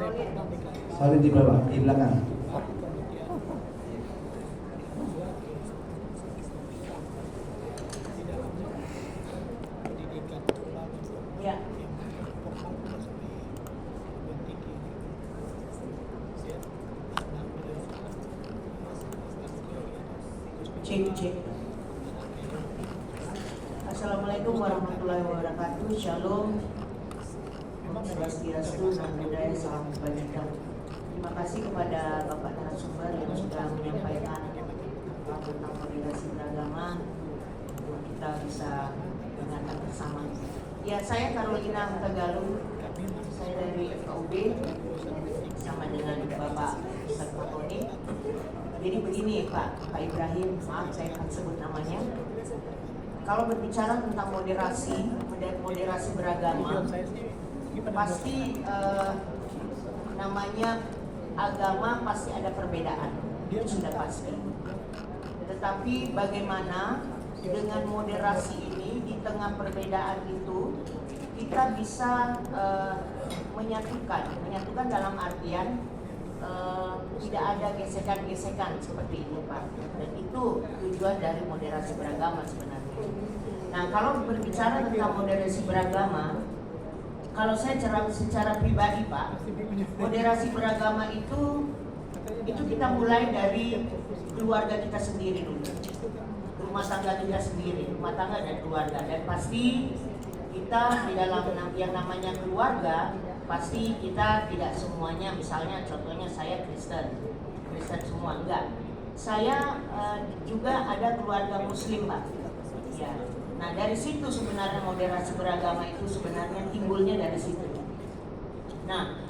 Solid di bawah, di belakang. Ya. Cek. Assalamualaikum warahmatullahi wabarakatuh. Shalom. Swastiastu, Namo Buddhaya, salam kebajikan. Terima kasih kepada Bapak narasumber yang sudah menyampaikan tentang moderasi beragama untuk kita bisa mendengarkan bersama. Ya, saya Carolina Tagalog. Saya dari FKUB sama dengan Bapak Ustaz Fatoni. Jadi begini Pak Ibrahim, maaf saya akan sebut namanya. Kalau berbicara tentang moderasi beragama, pasti namanya agama pasti ada perbedaan, itu sudah pasti. Tetapi bagaimana dengan moderasi ini di tengah perbedaan itu kita bisa menyatukan dalam artian tidak ada gesekan-gesekan seperti itu Pak. Dan itu tujuan dari moderasi beragama sebenarnya. Nah, kalau berbicara tentang moderasi beragama, kalau saya secara pribadi Pak, moderasi beragama itu kita mulai dari keluarga kita sendiri dulu, rumah tangga kita sendiri, rumah tangga dan keluarga. Dan pasti kita di dalam yang namanya keluarga, pasti kita tidak semuanya, misalnya contohnya saya Kristen semua, enggak. Saya juga ada keluarga Muslim Pak. Ya. Nah, dari situ sebenarnya moderasi beragama itu sebenarnya timbulnya dari situ. Nah,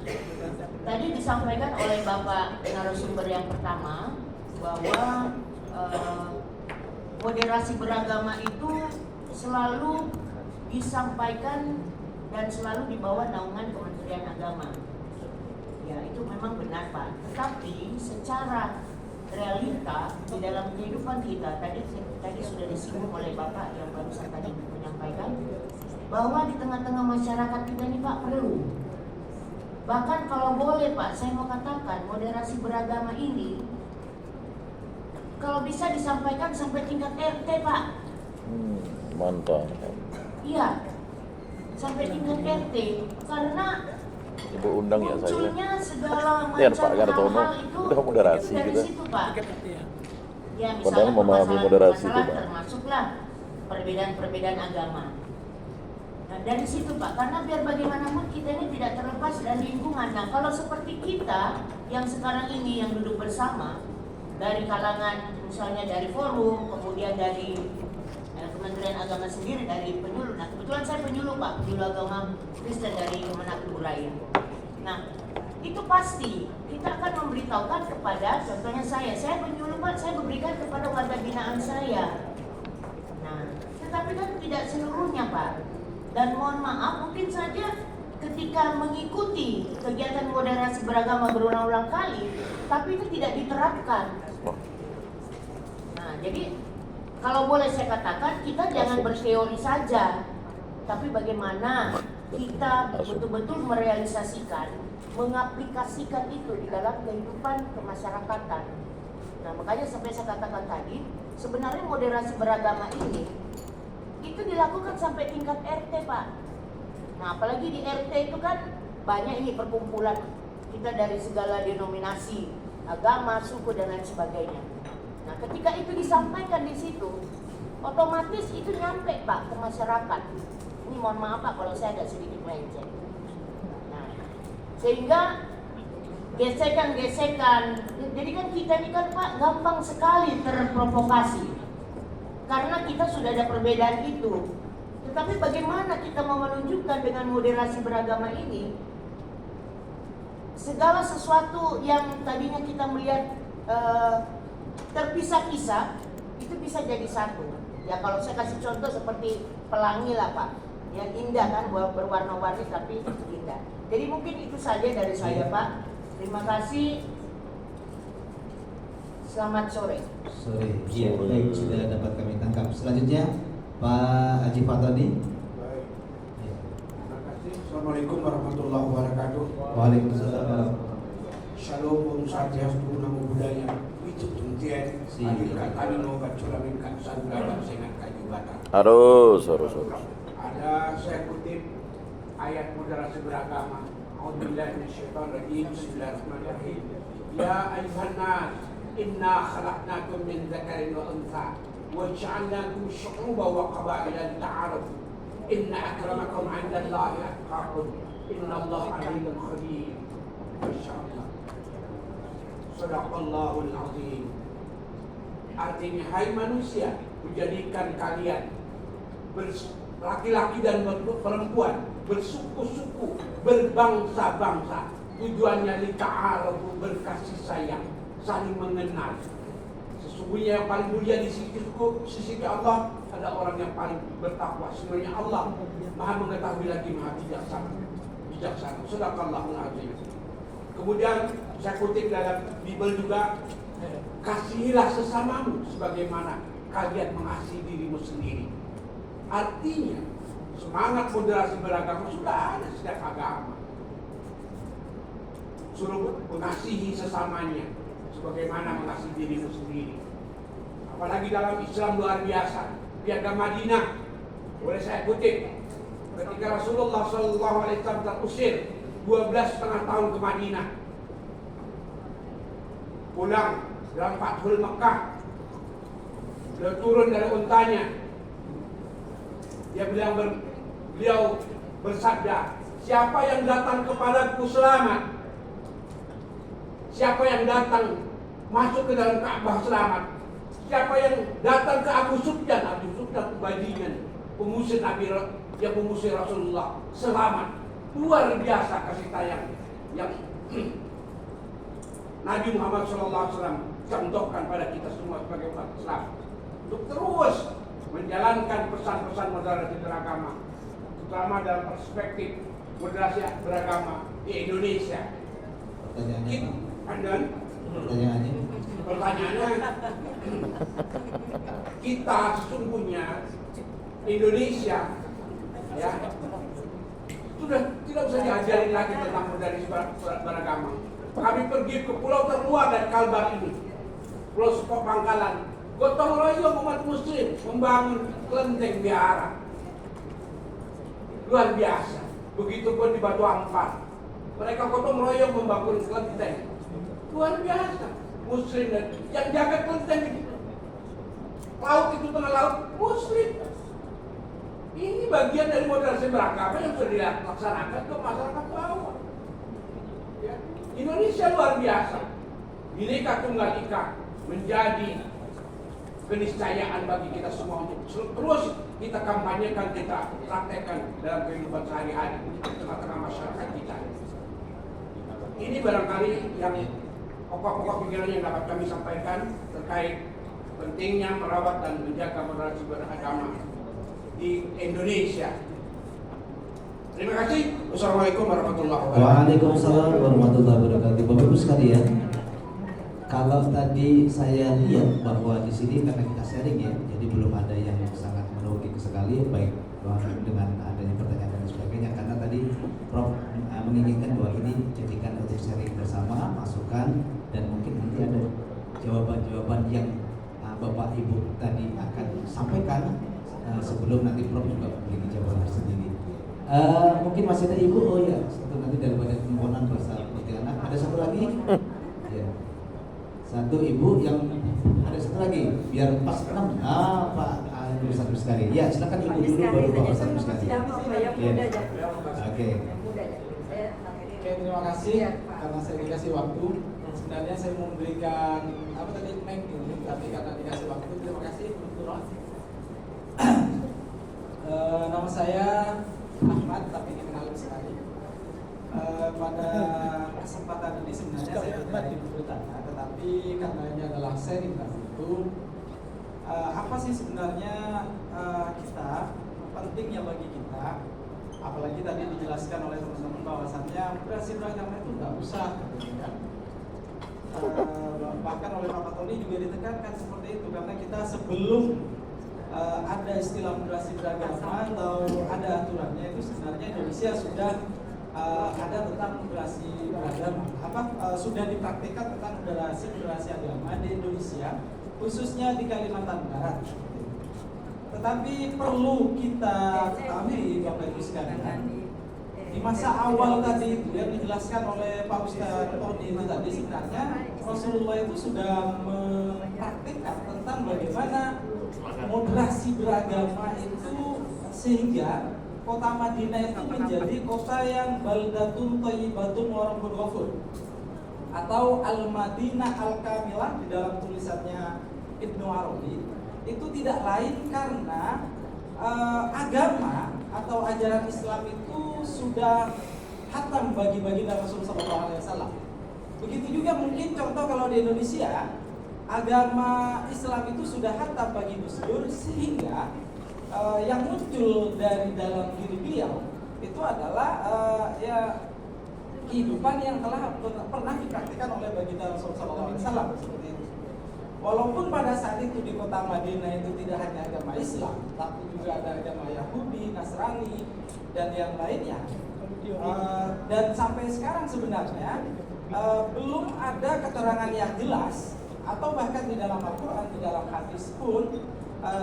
tadi disampaikan oleh Bapak narasumber yang pertama bahwa moderasi beragama itu selalu disampaikan dan selalu di bawah naungan Kementerian Agama. Ya, itu memang benar Pak. Tetapi secara realita di dalam kehidupan kita, tadi sudah disinggung oleh Bapak yang barusan tadi menyampaikan bahwa di tengah-tengah masyarakat kita ini Pak perlu. Bahkan kalau boleh Pak, saya mau katakan moderasi beragama ini kalau bisa disampaikan sampai tingkat RT Pak. Mantap. Iya, sampai tingkat RT, karena Ibu undang ya saya. munculnya segala Ya, macam Pak Gartono hal-hal itu udah moderasi dari gitu. situ Pak. Ya, Padahal misalnya memahami moderasi itu, Pak. termasuklah perbedaan-perbedaan agama. Nah, dari situ Pak, karena biar bagaimanapun kita ini tidak terlepas dari lingkungan. Nah, kalau seperti kita yang sekarang ini yang duduk bersama dari kalangan misalnya dari forum, kemudian dari Kementerian Agama sendiri, dari penyuluh. Nah, kebetulan saya penyuluh Pak, penyuluh agama Kristen dari Kemenak Raya. Nah, itu pasti kita akan memberitahukan kepada, contohnya saya penyuluh Pak, saya memberikan kepada warga binaan saya. Nah, tetapi kan tidak seluruhnya Pak. Dan mohon maaf, mungkin saja ketika mengikuti kegiatan moderasi beragama berulang-ulang kali, tapi itu tidak diterapkan. Nah, jadi kalau boleh saya katakan, kita jangan berteori saja, tapi bagaimana kita betul-betul merealisasikan, mengaplikasikan itu di dalam kehidupan kemasyarakatan. Nah, makanya sampai saya katakan tadi, sebenarnya moderasi beragama ini itu dilakukan sampai tingkat RT Pak. Nah, apalagi di RT itu kan banyak ini perkumpulan kita dari segala denominasi, agama, suku dan lain sebagainya. Nah, ketika itu disampaikan di situ, otomatis itu nyampe Pak ke masyarakat. Ini mohon maaf Pak kalau saya agak sedikit melenceng. Nah, sehingga gesekan-gesekan, jadi kan kita ini kan Pak gampang sekali terprovokasi karena kita sudah ada perbedaan itu. Tetapi bagaimana kita mau menunjukkan dengan moderasi beragama ini segala sesuatu yang tadinya kita melihat terpisah-pisah itu bisa jadi satu. Ya, kalau saya kasih contoh seperti pelangi lah Pak, yang indah kan, berwarna-warni tapi indah. Jadi mungkin itu saja dari saya Pak. Terima kasih. Selamat sore. Sore. Iya, baik, sudah dapat kami tangkap. Selanjutnya Pak Haji Fatoni. Baik. Terima kasih Assalamualaikum warahmatullahi wabarakatuh. Waalaikumsalam. Shalom, Om Swastiastu, Namo Buddhaya. Wiccu Tuntien, Adilkan kami nobat sulaminkan sanulabat sengat kayu bata. Harus. Ada saya kutip ayat moderasi beragama. A'udzubillahi minasyaitonirrajim. Bismillahirrahmanirrahim. Ya ayuhan nas, inna khalaqnakum min dzakarin wa untha wa ja'alnakum syu'uban wa qabaila lita'arafu. Inna akramakum 'indallahi atqakum. Innallaha 'alimun khabir. Masyaallah. Shadaqallahul azim. Artinya, hai manusia, kujadikan kalian laki-laki dan perempuan, bersuku-suku, berbangsa-bangsa. Tujuannya lita'arafu, berkasih sayang, saling mengenal. Sesungguhnya yang paling mulia di sisi Allah ada orang yang paling bertakwa. Sebenarnya Allah Maha mengetahui lagi Maha bijaksana. Shadaqallahul azim. Kemudian saya kutip dalam Bible juga, kasihilah sesamamu sebagaimana kalian mengasihi dirimu sendiri. Artinya semangat moderasi beragama sudah ada sejak agama. Suruh mengasihi sesamanya sebagaimana mengasihi dirimu sendiri. Apalagi dalam Islam luar biasa. Piagam Madinah, boleh saya kutip, ketika Rasulullah SAW terusir 12,5 tahun ke Madinah, pulang dalam Fathul Mekah, beliau turun dari untanya. Beliau bersabda, siapa yang datang kepadaku selamat, siapa yang datang masuk ke dalam Ka'bah selamat, siapa yang datang ke Abu Sufyan bajingan pengusir Nabi yang mengusir Rasulullah selamat. Luar biasa kasih sayang yang Nabi Muhammad SAW contohkan pada kita semua sebagai umat Islam untuk terus menjalankan pesan-pesan moderasi beragama, terutama dalam perspektif moderasi beragama di Indonesia. Pertanyaannya, kita sesungguhnya Indonesia ya sudah tidak usah diajarin lagi tentang moderasi beragama. Kami pergi ke pulau terluar dari Kalbar ini, Pulau Sekop Pangkalan, gotong royong umat muslim membangun kelenteng biara. Luar biasa. Begitupun di Batu Ampar, mereka gotong royong membangun kelenteng. Luar biasa. Muslim dan yang jaga kelenteng itu, laut itu tengah laut muslim. Ini bagian dari moderasi beragama yang sudah dilaksanakan ke masyarakat bawah. Ya. Indonesia luar biasa. Bhinneka Tunggal Ika menjadi keniscayaan bagi kita semua untuk terus kita kampanyekan, kita praktekkan dalam kehidupan sehari-hari di tengah-tengah masyarakat kita. Ini barangkali yang pokok-pokok pikiran yang dapat kami sampaikan terkait pentingnya merawat dan menjaga moderasi beragama di Indonesia. Terima kasih. Wassalamualaikum warahmatullahi wabarakatuh. Waalaikumsalam warahmatullahi wabarakatuh. Bapak Ibu sekalian, kalau tadi saya lihat bahwa di sini karena kita sharing ya, jadi belum ada yang sangat menurut sekali, baik dengan adanya pertanyaan dan sebagainya. Karena tadi Prof menginginkan bahwa ini jadikan untuk sharing bersama, masukan, dan mungkin nanti ada jawaban-jawaban yang Bapak Ibu tadi akan sampaikan sebelum nanti Prof juga memiliki jawaban tersendiri. Mungkin masih ada Ibu, oh ya, satu nanti daripada permohonan bersama anak. Ada satu lagi, ya. Satu Ibu yang ada satu lagi, biar pas 6. Pak satu sekali. Ya, silakan Ibu dulu baru Bapak satu sekali. Oke. Terima kasih karena saya dikasih waktu. Sebenarnya saya mau memberikan apa tadi mic ini, tapi karena dikasih waktu, terima kasih untuk nama saya Ahmad, tapi dikenal sekali. Pada kesempatan ini sebenarnya saya tidak bertanya, tetapi karena ini adalah sharing tadi itu, apa sih sebenarnya kita pentingnya bagi kita, apalagi tadi dijelaskan oleh teman-teman bahwasannya moderasi beragama itu nggak usah, ya. Bahkan oleh Pak Tony juga ditekankan seperti itu, karena kita sebelum ada istilah moderasi beragama atau ada aturannya, itu sebenarnya Indonesia sudah ada tentang moderasi beragama. Sudah dipraktikkan tentang moderasi agama di Indonesia, khususnya di Kalimantan Barat. Tetapi perlu kita ketahui Bapak Ibu sekalian, di masa awal tadi itu yang dijelaskan oleh Pak Ustadz Tony itu tadi, sebenarnya Rasulullah itu sudah mempraktikkan tentang bagaimana moderasi beragama itu sehingga kota Madinah itu menjadi kota yang baldatun thayyibatun wa rabbun ghafur, atau Al-Madinah Al-Kamilah di dalam tulisannya Ibnu Arabi. Itu tidak lain karena agama atau ajaran Islam itu sudah hatam bagi baginda Rasulullah SAW. Begitu juga mungkin contoh kalau di Indonesia, agama Islam itu sudah hatam bagi Gus Dur, sehingga yang muncul dari dalam diri beliau itu adalah kehidupan yang telah pernah dipraktikkan oleh baginda Rasulullah SAW seperti itu. Walaupun pada saat itu di kota Madinah itu tidak hanya agama Islam, tapi juga ada agama Yahudi, Nasrani, dan yang lainnya. Dan sampai sekarang sebenarnya belum ada keterangan yang jelas, atau bahkan di dalam Al-Quran, di dalam hadis pun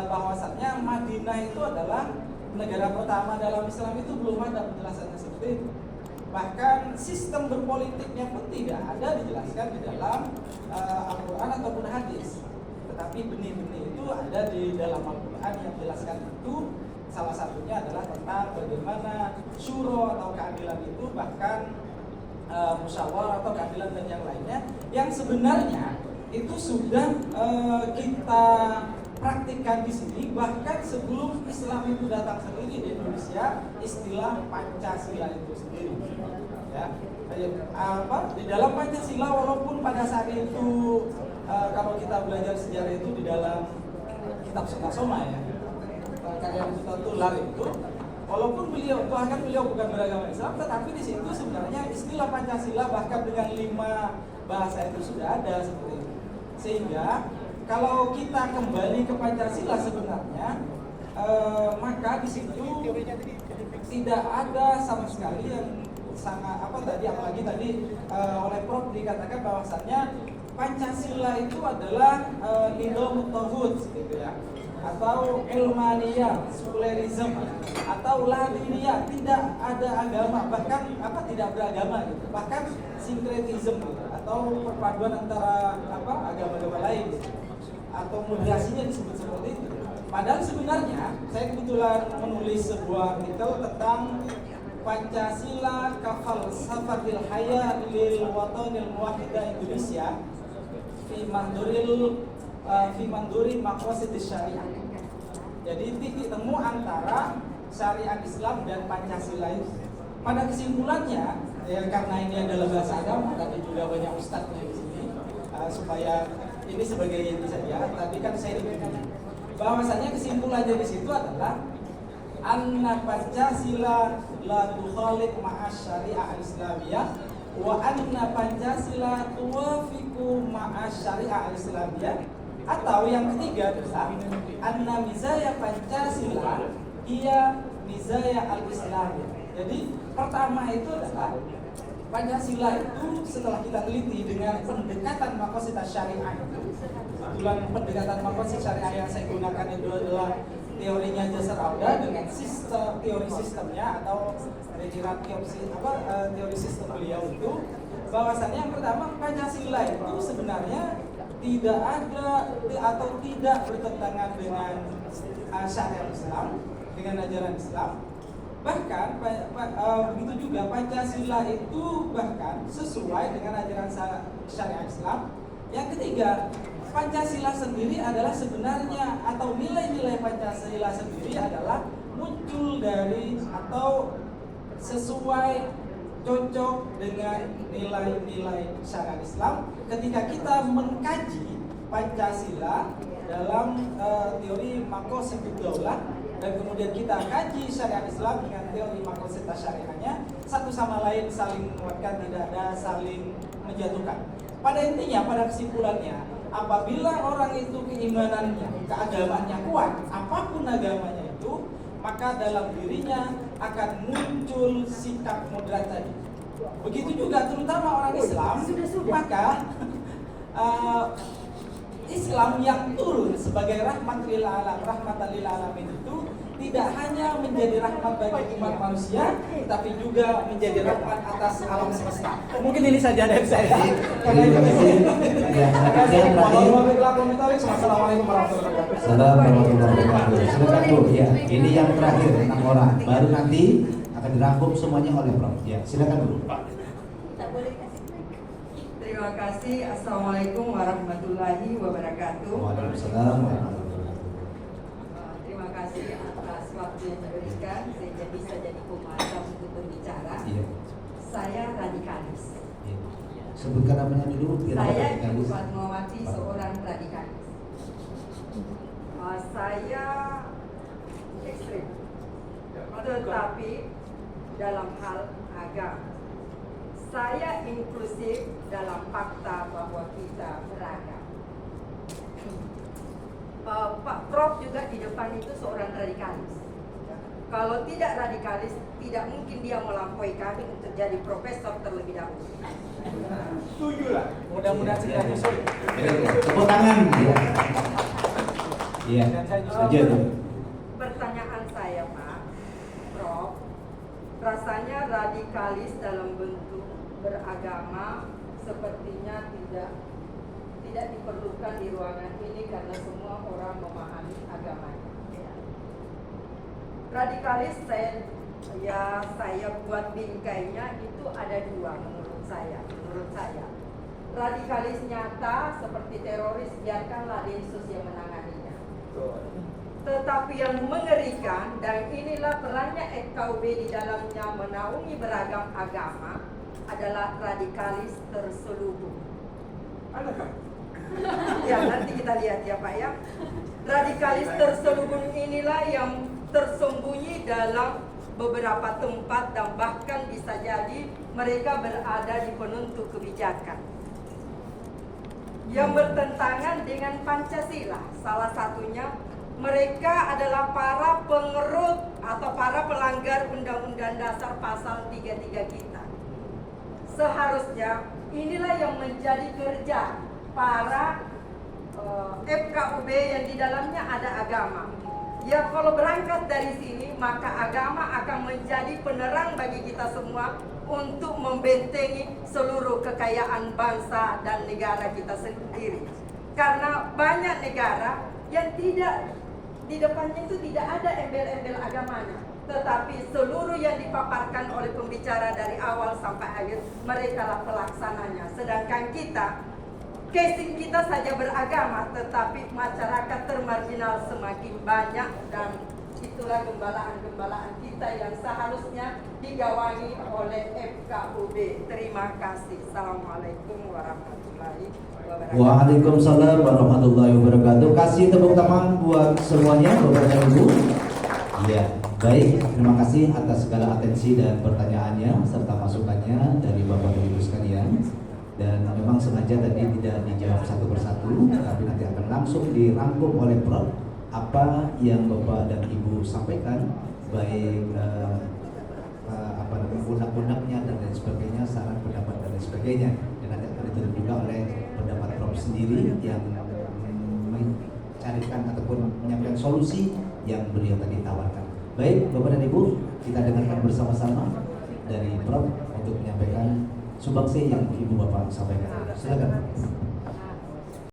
bahwasannya Madinah itu adalah negara pertama dalam Islam, itu belum ada penjelasannya seperti itu. Bahkan sistem berpolitiknya pun tidak ada dijelaskan di dalam Al-Quran ataupun hadis. Tetapi benih-benih itu ada di dalam Al-Quran yang menjelaskan itu. Salah satunya adalah tentang bagaimana syuro atau keadilan itu, bahkan musyawarah atau keadilan dan yang lainnya, yang sebenarnya itu sudah kita praktikkan di sini. Bahkan sebelum Islam itu datang sendiri di Indonesia, istilah Pancasila itu sendiri, ya. Di dalam Pancasila, walaupun pada saat itu kalau kita belajar sejarah itu di dalam kitab Soma ya, karya Tular itu, walaupun beliau bukan beragama Islam, tetapi di situ sebenarnya istilah Pancasila bahkan dengan 5 bahasa itu sudah ada seperti itu. Sehingga kalau kita kembali ke Pancasila sebenarnya, maka di situ tidak ada sama sekali yang sangat apalagi tadi oleh Prof dikatakan bahwasannya Pancasila itu adalah nidom tauhid gitu ya, atau ilmaniyah, sekularisme, atau latiniyah, tidak ada agama, bahkan tidak beragama gitu, bahkan sinkretisme gitu, atau perpaduan antara agama-agama lain gitu, atau moderasinya disebut seperti itu. Padahal sebenarnya saya kebetulan menulis sebuah artikel tentang Pancasila kafalsafatil haya lil watanil muwahhidah Indonesia fi manduri maqasid syariah. Jadi titik temu antara syariat Islam dan Pancasila itu. Pada kesimpulannya, ya karena ini adalah bahasa agama, tapi juga banyak ustadznya di sini, supaya ini sebagai ini saja. Tadi kan saya dikatakan bahwasanya kesimpulannya di situ adalah anna Pancasila la tukhalif ma'as syariah Islamiyah wa anna Pancasila tuwafiqu ma'as syariah Islamiyah, atau yang ketiga adalah anna mizaya Pancasila ia mizaya al-Islamiyah. Jadi pertama itu adalah Pancasila itu setelah kita teliti dengan pendekatan maqasid syariah itu, kebetulan pendekatan maqasid syariah yang saya gunakan itu adalah teorinya Jasar Auda dengan teori sistemnya, atau teori sistem beliau itu, bahwasannya yang pertama Pancasila itu sebenarnya tidak ada atau tidak bertentangan dengan syariat Islam, dengan ajaran Islam. Bahkan begitu juga Pancasila itu bahkan sesuai dengan ajaran syariat Islam. Yang ketiga, Pancasila sendiri adalah sebenarnya, atau nilai-nilai Pancasila sendiri adalah muncul dari atau sesuai cocok dengan nilai-nilai syariat Islam ketika kita mengkaji Pancasila dalam teori maqasidud daulah, dan kemudian kita kaji syariat Islam dengan teori maqasid syariahnya, satu sama lain saling menguatkan, tidak ada saling menjatuhkan. Pada intinya, pada kesimpulannya, apabila orang itu keimanannya, keagamaannya kuat, apapun agamanya itu, maka dalam dirinya akan muncul sikap moderat tadi. Begitu juga terutama orang Islam, maka Islam yang turun sebagai rahmatan lil alamin itu tidak hanya menjadi rahmat bagi umat manusia, tapi juga menjadi rahmat atas alam semesta. Mungkin ini saja dari saya. Karena itu Assalamualaikum warahmatullahi wabarakatuh. Assalamualaikum warahmatullahi wabarakatuh. Silakan Bu. Ya, ini yang terakhir 6 orang. Baru nanti akan dirangkum semuanya oleh Prof. Ya, silakan Bu. Terima kasih. Assalamualaikum warahmatullahi wabarakatuh. Waalaikumsalam warahmatullahi wabarakatuh. Terima kasih atas waktu yang diberikan sehingga bisa jadi pembahasan untuk berbicara. Iya. Saya radikalis. Iya. Sebutkan namanya dulu. biar Saya dapat Ibu dikalis. Fatmawati, seorang radikalis. Saya ekstrim, tetapi dalam hal agama. Saya inklusif dalam fakta bahwa kita beragam. Pak Prof juga di depan itu seorang radikalis. Kalau tidak radikalis, tidak mungkin dia melampaui kami untuk jadi profesor terlebih dahulu. Setuju lah. Mudah-mudahan kita nyusul. Tepuk tangan. Ya. Iya. Setuju. Pertanyaan saya, Pak Prof, rasanya radikalis dalam bentuk beragama sepertinya tidak diperlukan di ruangan ini karena semua orang memahami agamanya. Radikalis saya buat bingkainya itu ada dua menurut saya. Radikalis nyata seperti teroris, biarkanlah Densus yang menanganinya. Tetapi yang mengerikan, dan inilah perannya FKUB di dalamnya menaungi beragam agama, adalah radikalis terselubung. Adakah? Ya, nanti kita lihat ya Pak ya. Radikalis terselubung inilah yang tersembunyi dalam beberapa tempat dan bahkan bisa jadi mereka berada di penentu kebijakan yang bertentangan dengan Pancasila. Salah satunya mereka adalah para pengerut atau para pelanggar Undang-Undang Dasar Pasal 33 kita. Seharusnya inilah yang menjadi kerja para FKUB yang di dalamnya ada agama. Ya, kalau berangkat dari sini maka agama akan menjadi penerang bagi kita semua untuk membentengi seluruh kekayaan bangsa dan negara kita sendiri. Karena banyak negara yang tidak di depannya itu tidak ada embel-embel agamanya, tetapi seluruh yang dipaparkan oleh pembicara dari awal sampai akhir mereka lah pelaksananya. Sedangkan kita, casing kita saja beragama, tetapi masyarakat termarginal semakin banyak dan itulah gembalaan-gembalaan kita yang seharusnya digawangi oleh FKUB. Terima kasih. Assalamualaikum warahmatullahi wabarakatuh. Waalaikumsalam warahmatullahi wabarakatuh. Kasih tepuk tangan buat semuanya, Bapak dan Ibu. Ya, baik. Terima kasih atas segala atensi dan pertanyaannya serta masukannya dari Bapak dan Ibu sekalian. Dan memang sengaja tadi tidak dijawab satu persatu, tapi nanti akan langsung dirangkum oleh Prof. Apa yang Bapak dan Ibu sampaikan, baik undang-undangnya dan lain sebagainya, saran pendapat dan lain sebagainya. Dan nanti akan ditutup juga oleh pendapat Prof sendiri yang mencarikan ataupun menyampaikan solusi yang beliau tadi tawarkan. Baik, Bapak dan Ibu, kita dengarkan bersama-sama dari Prof untuk menyampaikan sumbangsi yang Ibu Bapak sampaikan. Silakan.